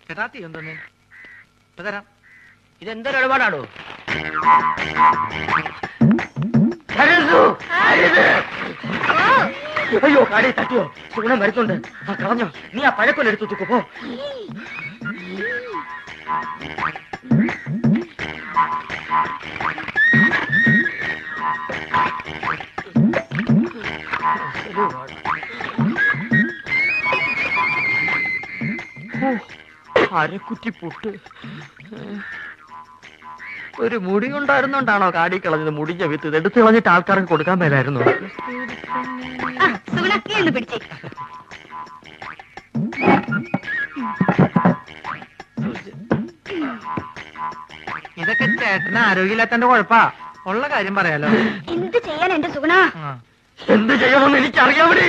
ചേട്ടാ തീ എന്തോന്നേ തരാം. ഇതെന്തൊരു ഇടപാടാണോ? അയ്യോ കാടി തട്ടിയോ? സുഗുണം വരുന്നുണ്ട്. ആ കളഞ്ഞോ? നീ ആ പഴക്കൊല്ലെടുത്തു തൂക്കോ പോ. അരക്കുറ്റി പുട്ട്. ഒരു മുടി കൊണ്ടായിരുന്നോണ്ടാണോ കാടി കളഞ്ഞത്? മുടിഞ്ഞ വിത്ത് ഇത് എടുത്ത് കളഞ്ഞിട്ട് ആൾക്കാർക്ക് കൊടുക്കാൻ മേലായിരുന്നു. ഇതൊക്കെ ചേട്ടന് ആരോഗ്യമില്ലാത്തന്റെ കുഴപ്പാ. ഉള്ള കാര്യം പറയാലോ. എന്ത് ചെയ്യാൻ എന്റെ സുഗുണ? എന്ത് ചെയ്യണമെന്ന് എനിക്കറിയാമേ.